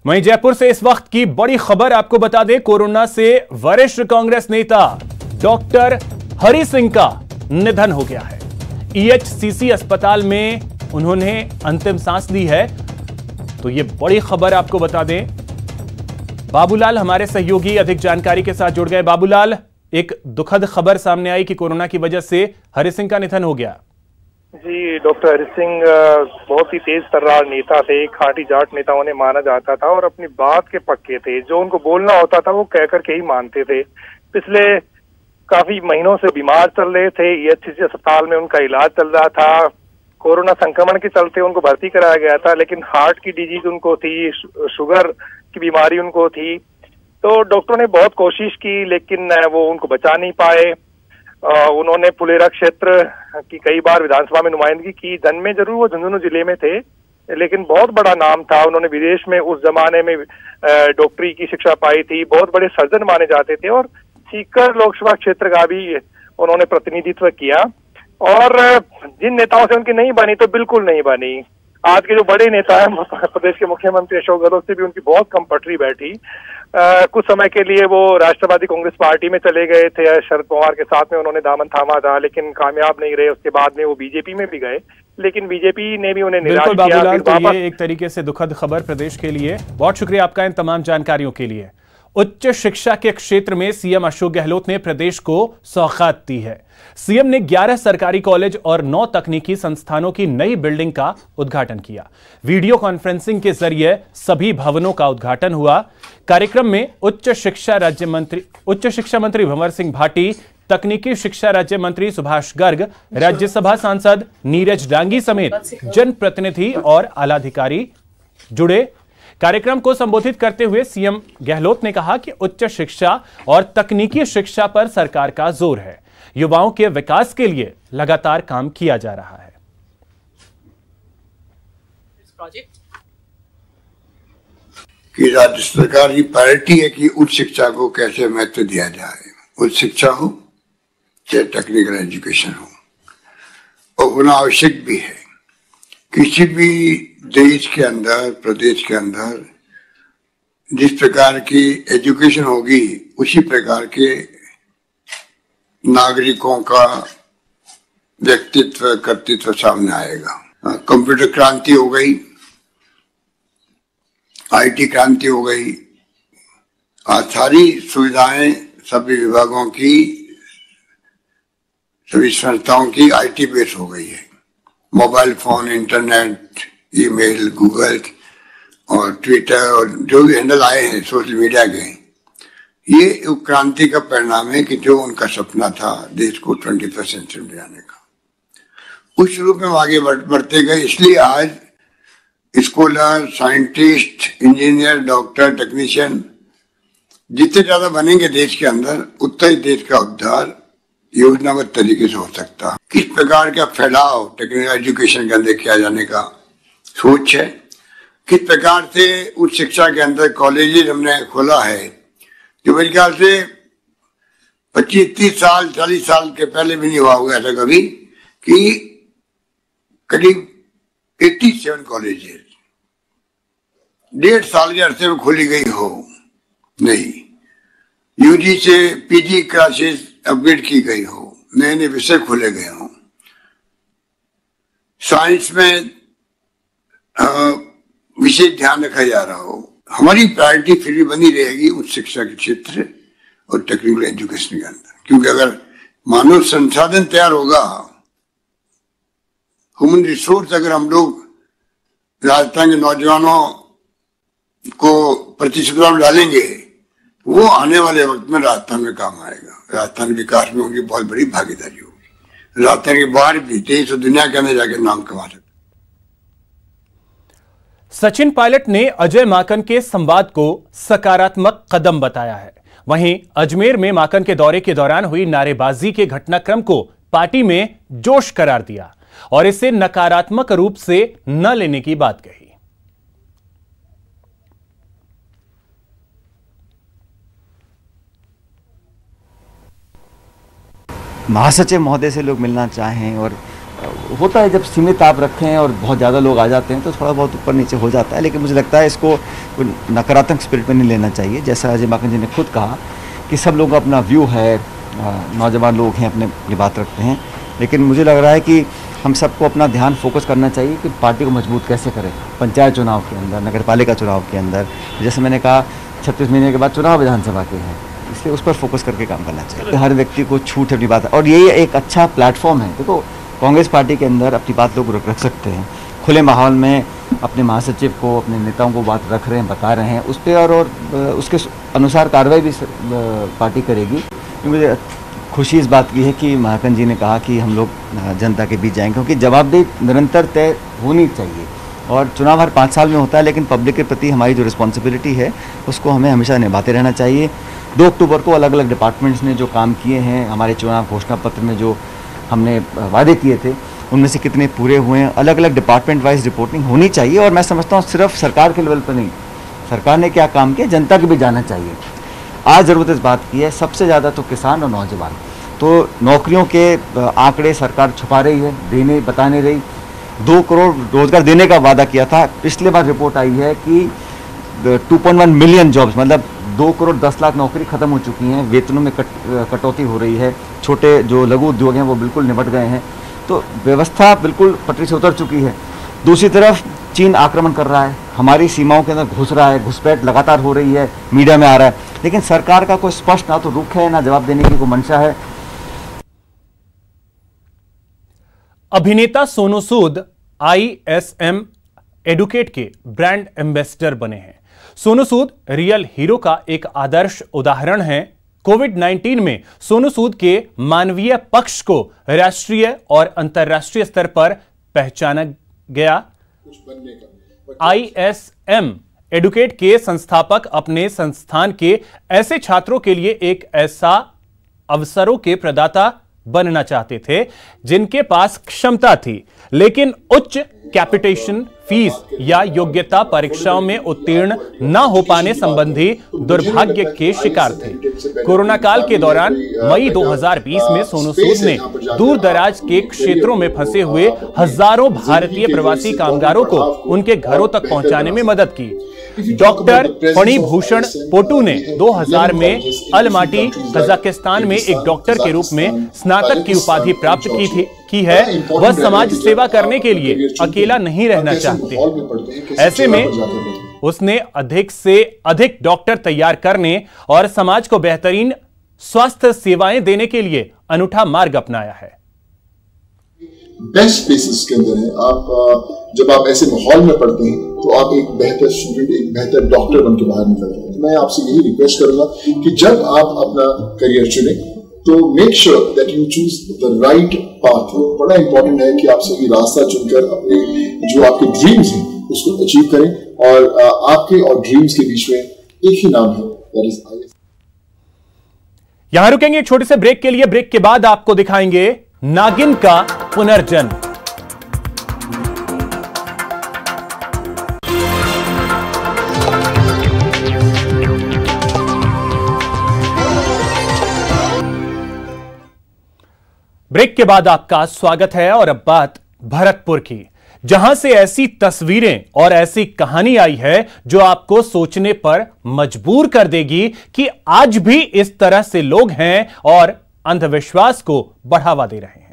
वहीं जयपुर से इस वक्त की बड़ी खबर आपको बता दें, कोरोना से वरिष्ठ कांग्रेस नेता डॉक्टर हरि सिंह का निधन हो गया है। ईएचसीसी अस्पताल में उन्होंने अंतिम सांस ली है। तो ये बड़ी खबर आपको बता दें। बाबूलाल हमारे सहयोगी अधिक जानकारी के साथ जुड़ गए। बाबूलाल, एक दुखद खबर सामने आई कि कोरोना की वजह से हरि सिंह का निधन हो गया। जी, डॉक्टर हरि सिंह बहुत ही तेज तर्रार नेता थे, खाटी जाट नेता उन्हें माना जाता था और अपनी बात के पक्के थे। जो उनको बोलना होता था वो कह करके ही मानते थे। पिछले काफी महीनों से बीमार चल रहे थे। ईएचसीसी अस्पताल में उनका इलाज चल रहा था। कोरोना संक्रमण के चलते उनको भर्ती कराया गया था, लेकिन हार्ट की डिजीज उनको थी, शुगर की बीमारी उनको थी। तो डॉक्टरों ने बहुत कोशिश की, लेकिन वो उनको बचा नहीं पाए। उन्होंने फुलेरा क्षेत्र की कई बार विधानसभा में नुमाइंदगी की। जन्मे जरूर वो झुंझुनू जिले में थे, लेकिन बहुत बड़ा नाम था। उन्होंने विदेश में उस जमाने में डॉक्टरी की शिक्षा पाई थी। बहुत बड़े सर्जन माने जाते थे और सीकर लोकसभा क्षेत्र का भी उन्होंने प्रतिनिधित्व किया। और जिन नेताओं से उनकी नहीं बनी तो बिल्कुल नहीं बनी। आज के जो बड़े नेता हैं, प्रदेश के मुख्यमंत्री अशोक गहलोत से भी उनकी बहुत कम पटरी बैठी। कुछ समय के लिए वो राष्ट्रवादी कांग्रेस पार्टी में चले गए थे, शरद पवार के साथ में उन्होंने दामन थामा था, लेकिन कामयाब नहीं रहे। उसके बाद में वो बीजेपी में भी गए, लेकिन बीजेपी ने भी उन्हें निराश किया। बाबूलाल, तो ये एक तरीके से दुखद खबर प्रदेश के लिए। बहुत शुक्रिया आपका इन तमाम जानकारियों के लिए। उच्च शिक्षा के क्षेत्र में सीएम अशोक गहलोत ने प्रदेश को सौगात दी है। सीएम ने 11 सरकारी कॉलेज और 9 तकनीकी संस्थानों की नई बिल्डिंग का उद्घाटन किया। वीडियो कॉन्फ्रेंसिंग के जरिए सभी भवनों का उद्घाटन हुआ। कार्यक्रम में उच्च शिक्षा मंत्री भंवर सिंह भाटी, तकनीकी शिक्षा राज्य मंत्री सुभाष गर्ग, राज्यसभा सांसद नीरज डांगी समेत जनप्रतिनिधि और आलाधिकारी जुड़े। कार्यक्रम को संबोधित करते हुए सीएम गहलोत ने कहा कि उच्च शिक्षा और तकनीकी शिक्षा पर सरकार का जोर है। युवाओं के विकास के लिए लगातार काम किया जा रहा है। कि राज्य सरकार की प्रायोरिटी है कि उच्च शिक्षा को कैसे महत्व दिया जाए। उच्च शिक्षा हो चाहे टेक्निकल एजुकेशन हो, और होना आवश्यक भी है। किसी भी देश के अंदर, प्रदेश के अंदर जिस प्रकार की एजुकेशन होगी, उसी प्रकार के नागरिकों का व्यक्तित्व, कर्तृत्व सामने आएगा। कंप्यूटर क्रांति हो गई, आईटी क्रांति हो गई। आज सारी सुविधाएं सभी विभागों की, सभी संस्थाओं की आईटी बेस हो गई है। Mobile phone, internet, email, Google और ट्विटर और जो भी हैंडल आए हैं सोशल मीडिया के, ये क्रांति का परिणाम है कि जो उनका सपना था देश को 21st सेंचुरी में जाने का, उस रूप में आगे बढ़ते गए। इसलिए आज scholar, scientist, engineer, doctor, technician जितने ज्यादा बनेंगे देश के अंदर, उतना ही देश का उद्धार योजनाबद्ध तरीके से हो सकता है। किस प्रकार का फैलाव टेक्निकल एजुकेशन के अंदर किया जाने का सोच है, किस प्रकार से उच्च शिक्षा के अंदर कॉलेजेस हमने खोला है, जो मेरे ख्याल से 25-30 साल, 40 साल के पहले भी नहीं हुआ होगा ऐसा कभी, कि करीब 87 कॉलेजेस 1.5 साल के अरसे में खोली गई हो। नहीं, यूजी से पीजी क्लासेस अपग्रेड की गई हो, नए नए विषय खोले गए हों, साइंस में विशेष ध्यान रखा जा रहा हो। हमारी प्रायोरिटी फिर भी बनी रहेगी उच्च शिक्षा के क्षेत्र और टेक्निकल एजुकेशन के अंदर, क्योंकि अगर मानव संसाधन तैयार होगा, ह्यूमन रिसोर्स अगर हम लोग राजस्थान के नौजवानों को प्रतिस्पर्धा में डालेंगे, वो आने वाले वक्त में राजस्थान में काम आएगा। राजस्थान विकास में उनकी बहुत बड़ी भागीदारी होगी। राजस्थान के बाहर भी देश और दुनिया के अंदर जाकर नाम कमा सकते। सचिन पायलट ने अजय माकन के संवाद को सकारात्मक कदम बताया है। वहीं अजमेर में माकन के दौरे के दौरान हुई नारेबाजी के घटनाक्रम को पार्टी में जोश करार दिया और इसे नकारात्मक रूप से न लेने की बात कही। महासचिव महोदय से लोग मिलना चाहें और होता है जब सीमित आप रखें और बहुत ज़्यादा लोग आ जाते हैं तो थोड़ा बहुत ऊपर नीचे हो जाता है, लेकिन मुझे लगता है इसको नकारात्मक स्पिरिट में नहीं लेना चाहिए। जैसा अजय माकन जी ने खुद कहा कि सब लोग अपना व्यू है, नौजवान लोग हैं, अपनी बात रखते हैं, लेकिन मुझे लग रहा है कि हम सबको अपना ध्यान फोकस करना चाहिए कि पार्टी को मजबूत कैसे करें पंचायत चुनाव के अंदर, नगरपालिका चुनाव के अंदर। जैसे मैंने कहा 36 महीने के बाद चुनाव विधानसभा के हैं, इसलिए उस पर फोकस करके काम करना चाहिए। हर व्यक्ति को छूट अपनी बात, और यही एक अच्छा प्लेटफॉर्म है। देखो कांग्रेस पार्टी के अंदर अपनी बात लोग रख सकते हैं, खुले माहौल में अपने महासचिव को, अपने नेताओं को बात रख रहे हैं, बता रहे हैं, उस पर और उसके अनुसार कार्रवाई भी पार्टी करेगी। मुझे खुशी इस बात की है कि महाकन जी ने कहा कि हम लोग जनता के बीच जाएंगे, क्योंकि जवाबदेही निरंतर तय होनी चाहिए और चुनाव हर 5 साल में होता है, लेकिन पब्लिक के प्रति हमारी जो रिस्पॉन्सिबिलिटी है उसको हमें हमेशा निभाते रहना चाहिए। 2 अक्टूबर को अलग अलग डिपार्टमेंट्स ने जो काम किए हैं, हमारे चुनाव घोषणा पत्र में जो हमने वादे किए थे उनमें से कितने पूरे हुए हैं, अलग अलग डिपार्टमेंट वाइज रिपोर्टिंग होनी चाहिए। और मैं समझता हूँ सिर्फ सरकार के लेवल पर नहीं, सरकार ने क्या काम किया जनता को भी जानना चाहिए। आज ज़रूरत इस बात की है, सबसे ज़्यादा तो किसान और नौजवान। तो नौकरियों के आंकड़े सरकार छुपा रही है, बता नहीं रही। 2 करोड़ रोजगार देने का वादा किया था, पिछले बार रिपोर्ट आई है कि 2.1 मिलियन जॉब्स, मतलब 2 करोड़ 10 लाख नौकरी खत्म हो चुकी हैं, वेतनों में कटौती हो रही है, छोटे जो लघु उद्योग हैं वो बिल्कुल निपट गए हैं, तो व्यवस्था बिल्कुल पटरी से उतर चुकी है। दूसरी तरफ चीन आक्रमण कर रहा है, हमारी सीमाओं के अंदर घुस रहा है, घुसपैठ लगातार हो रही है, मीडिया में आ रहा है, लेकिन सरकार का कोई स्पष्ट ना तो रुख है ना जवाब देने की कोई मंशा है। अभिनेता सोनू सूद ISM एडुकेट के ब्रांड एम्बेसडर बने हैं। सोनू सूद रियल हीरो का एक आदर्श उदाहरण है। कोविड-19 में सोनू सूद के मानवीय पक्ष को राष्ट्रीय और अंतर्राष्ट्रीय स्तर पर पहचाना गया। ISM एडुकेट के संस्थापक अपने संस्थान के ऐसे छात्रों के लिए एक ऐसा अवसरों के प्रदाता बनना चाहते थे जिनके पास क्षमता थी लेकिन उच्च कैपिटेशन फीस या योग्यता परीक्षाओं में उत्तीर्ण न हो पाने संबंधी दुर्भाग्य के शिकार थे। कोरोना काल के दौरान मई 2020 में सोनू सूद ने दूर दराज के क्षेत्रों में फंसे हुए हजारों भारतीय प्रवासी कामगारों को उनके घरों तक पहुंचाने में मदद की। डॉक्टर फणिभूषण पोटू ने 2000 में अलमाटी कजाकिस्तान में एक डॉक्टर के रूप में स्नातक की उपाधि प्राप्त की है। वह समाज सेवा करने के लिए अकेला नहीं रहना चाहते। ऐसे में उसने अधिक से अधिक डॉक्टर तैयार करने और समाज को बेहतरीन स्वास्थ्य सेवाएं देने के लिए अनूठा मार्ग अपनाया है। बेस्ट प्लेसेस के अंदर है आप, जब आप ऐसे माहौल में पढ़ते हैं तो आप एक बेहतर स्टूडेंट, एक बेहतर डॉक्टर बनकर बाहर निकलते हैं। मैं आपसे यही रिक्वेस्ट करूंगा कि जब आप अपना करियर चुने तो make sure that you choose the right path. बड़ा इंपॉर्टेंट है कि आप सही रास्ता चुनकर अपने जो आपके ड्रीम्स हैं उसको अचीव करें, और आपके और ड्रीम्स के बीच में एक ही नाम है, दैट इज ISM। यहां रुकेंगे एक छोटे से ब्रेक के लिए। ब्रेक के बाद आपको दिखाएंगे नागिन का पुनर्जन्म। ब्रेक के बाद आपका स्वागत है और अब बात भरतपुर की, जहां से ऐसी तस्वीरें और ऐसी कहानी आई है जो आपको सोचने पर मजबूर कर देगी कि आज भी इस तरह से लोग हैं और अंधविश्वास को बढ़ावा दे रहे हैं।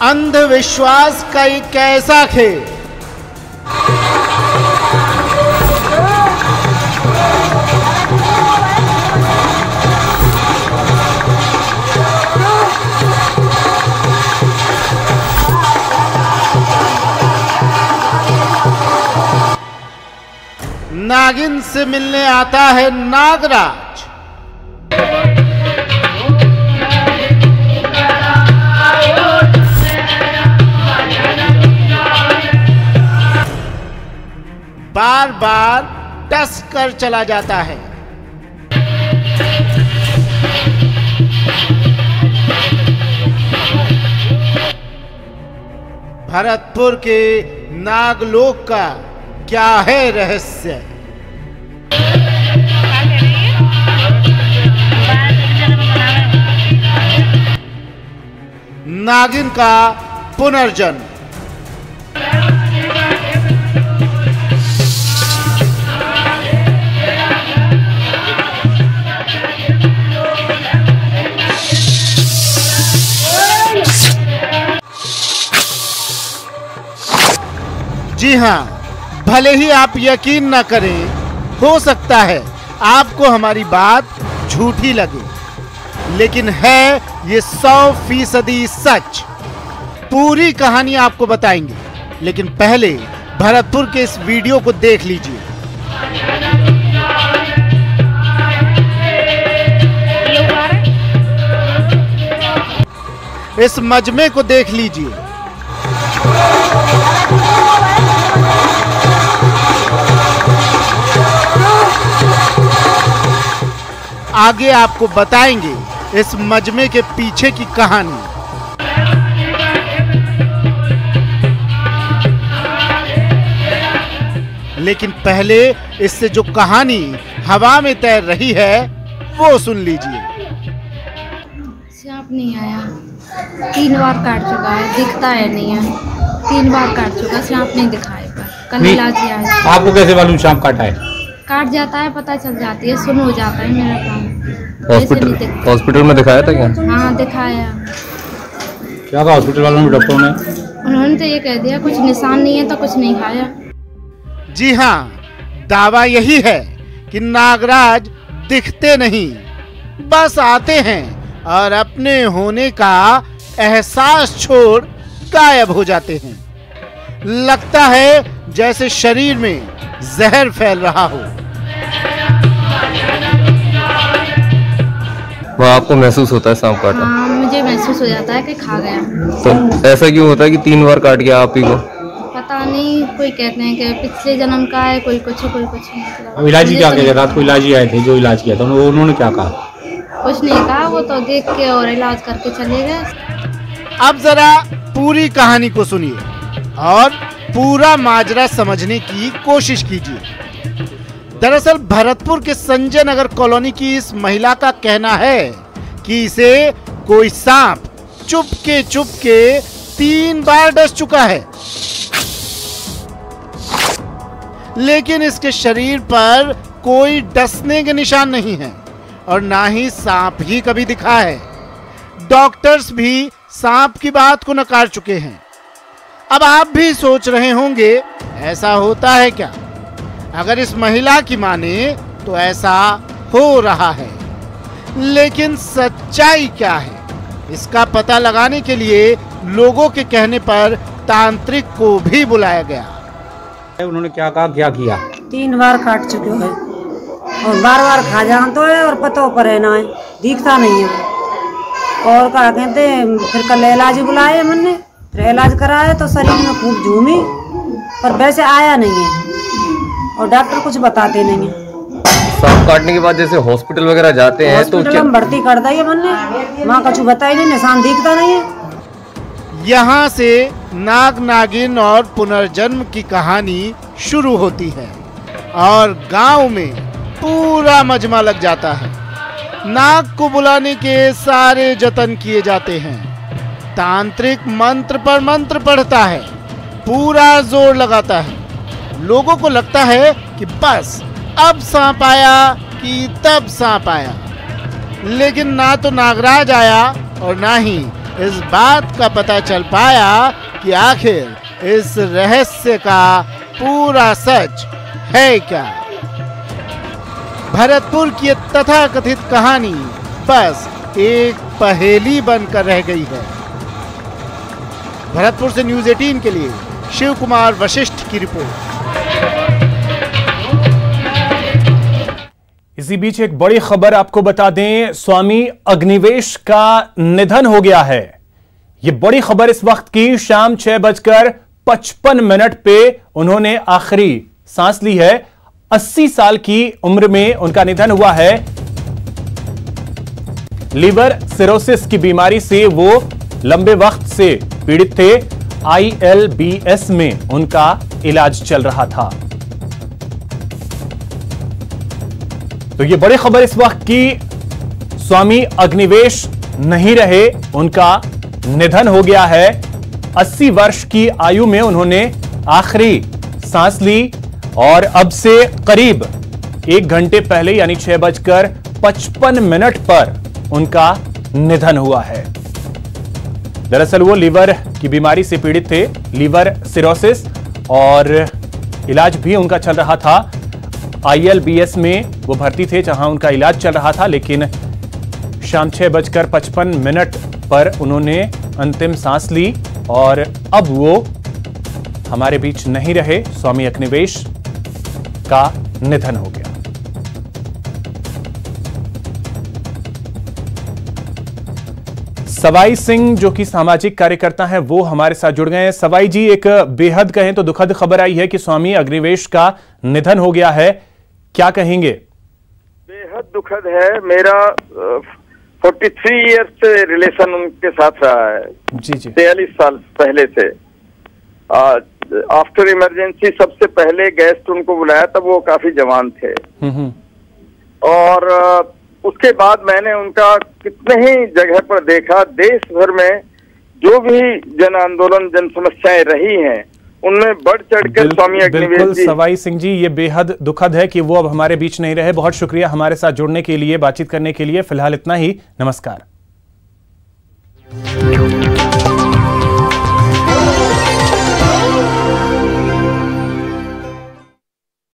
अंधविश्वास का एक ऐसा खेल नागिन से मिलने आता है नागराज। बार बार टस कर चला जाता है। भरतपुर के नागलोक का क्या है रहस्य। नागिन का पुनर्जन्म। जी हाँ, भले ही आप यकीन न करें, हो सकता है आपको हमारी बात झूठी लगे, लेकिन है ये 100% सच। पूरी कहानी आपको बताएंगे, लेकिन पहले भरतपुर के इस वीडियो को देख लीजिए। इस मजमे को देख लीजिए। आगे आपको बताएंगे इस मजमे के पीछे की कहानी। लेकिन पहले इससे जो कहानी हवा में तैर रही है वो सुन लीजिए। सांप नहीं आया, 3 बार काट चुका है, दिखता है नहीं है, 3 बार काट चुका, सांप नहीं दिखाएगा। कल इलाज किया है। आपको कैसे मालूम सांप काटा है? काट जाता है, पता चल जाती है, सुन हो जाता है मेरा काम। हॉस्पिटल में दिखाया था क्या? हाँ दिखाया। क्या कहा हॉस्पिटल वालों ने, डॉक्टरों ने? उन्होंने तो ये कह दिया कुछ निशान नहीं है तो कुछ नहीं खाया। जी हाँ, दावा यही है कि नागराज दिखते नहीं, बस आते हैं और अपने होने का एहसास छोड़ गायब हो जाते हैं। लगता है जैसे शरीर में जहर फैल रहा हो। वो आपको महसूस होता है सांप काटा? हाँ, मुझे महसूस हो जाता है कि खा गया। तो ऐसा क्यों होता है कि 3 बार काट गया आप ही को? पता नहीं, कोई कहते हैं कि पिछले जन्म का है, कोई कुछ कोई कुछ। अब इलाजी क्या किया? रात को इलाजी आए थे, जो इलाज किया था उन्होंने क्या कहा? कुछ नहीं कहा, वो तो देख के और इलाज करके चले गए। अब जरा पूरी कहानी को सुनिए और पूरा माजरा समझने की कोशिश कीजिए। दरअसल भरतपुर के संजय नगर कॉलोनी की इस महिला का कहना है कि इसे कोई सांप चुपके 3 बार डस चुका है, लेकिन इसके शरीर पर कोई डसने के निशान नहीं है और ना ही सांप ही कभी दिखा है। डॉक्टर्स भी सांप की बात को नकार चुके हैं। अब आप भी सोच रहे होंगे ऐसा होता है क्या? अगर इस महिला की माने तो ऐसा हो रहा है, लेकिन सच्चाई क्या है इसका पता लगाने के लिए लोगों के कहने पर तांत्रिक को भी बुलाया गया। उन्होंने क्या कहा, क्या किया? 3 बार काट चुके हैं और बार खा जान तो है और पतों पर है ना है, दिखता नहीं है। और क्या कहते हैं, फिर कल इलाज बुलाए हमने, फिर इलाज कराया तो शरीर में खूब झूमी, पर वैसे आया नहीं है और डॉक्टर कुछ बताते नहीं है। सांप काटने के बाद जैसे हॉस्पिटल वगैरह जाते हैं तो हॉस्पिटल में भर्ती कर दिया हमने, वहाँ कुछ बताया नहीं, निशान दिखता नहीं है। यहाँ से नाग नागिन और पुनर्जन्म की कहानी शुरू होती है और गांव में पूरा मजमा लग जाता है। नाग को बुलाने के सारे जतन किए जाते हैं। तांत्रिक मंत्र पर मंत्र पढ़ता है, पूरा जोर लगाता है। लोगों को लगता है कि बस अब सांप आया कि तब सांप आया, लेकिन ना तो नागराज आया और ना ही इस बात का पता चल पाया कि आखिर इस रहस्य का पूरा सच है क्या। भरतपुर की तथाकथित कहानी बस एक पहेली बनकर रह गई है। भरतपुर से न्यूज़ 18 के लिए शिव कुमार वशिष्ठ की रिपोर्ट। इसी बीच एक बड़ी खबर आपको बता दें, स्वामी अग्निवेश का निधन हो गया है। यह बड़ी खबर इस वक्त की, शाम 6:55 पे उन्होंने आखिरी सांस ली है। 80 साल की उम्र में उनका निधन हुआ है। लीवर सिरोसिस की बीमारी से वो लंबे वक्त से पीड़ित थे ILBS में उनका इलाज चल रहा था। तो ये बड़ी खबर इस वक्त की, स्वामी अग्निवेश नहीं रहे, उनका निधन हो गया है। 80 वर्ष की आयु में उन्होंने आखिरी सांस ली और अब से करीब 1 घंटे पहले यानी 6:55 पर उनका निधन हुआ है। दरअसल वो लीवर की बीमारी से पीड़ित थे, लीवर सिरोसिस, और इलाज भी उनका चल रहा था। ILBS में वो भर्ती थे जहां उनका इलाज चल रहा था, लेकिन शाम 6:55 पर उन्होंने अंतिम सांस ली और अब वो हमारे बीच नहीं रहे। स्वामी अग्निवेश का निधन हो गया। सवाई सिंह जो कि सामाजिक कार्यकर्ता हैं, वो हमारे साथ जुड़ गए हैं। सवाई जी, एक बेहद कहें तो दुखद खबर आई है कि स्वामी अग्निवेश का निधन हो गया है, क्या कहेंगे? बेहद दुखद है। मेरा 43 ईयर्स से रिलेशन उनके साथ रहा है। जी जी। 43 साल पहले से। आफ्टर इमरजेंसी सबसे पहले गेस्ट उनको बुलाया, तब वो काफी जवान थे। और उसके बाद मैंने उनका कितने ही जगह पर देखा। देश भर में जो भी जन आंदोलन, जन समस्याएं रही हैं, उनमें बढ़ चढ़कर स्वामी अग्निवेश जी। सवाई सिंह जी, ये बेहद दुखद है कि वो अब हमारे बीच नहीं रहे। बहुत शुक्रिया हमारे साथ जुड़ने के लिए, बातचीत करने के लिए। फिलहाल इतना ही, नमस्कार।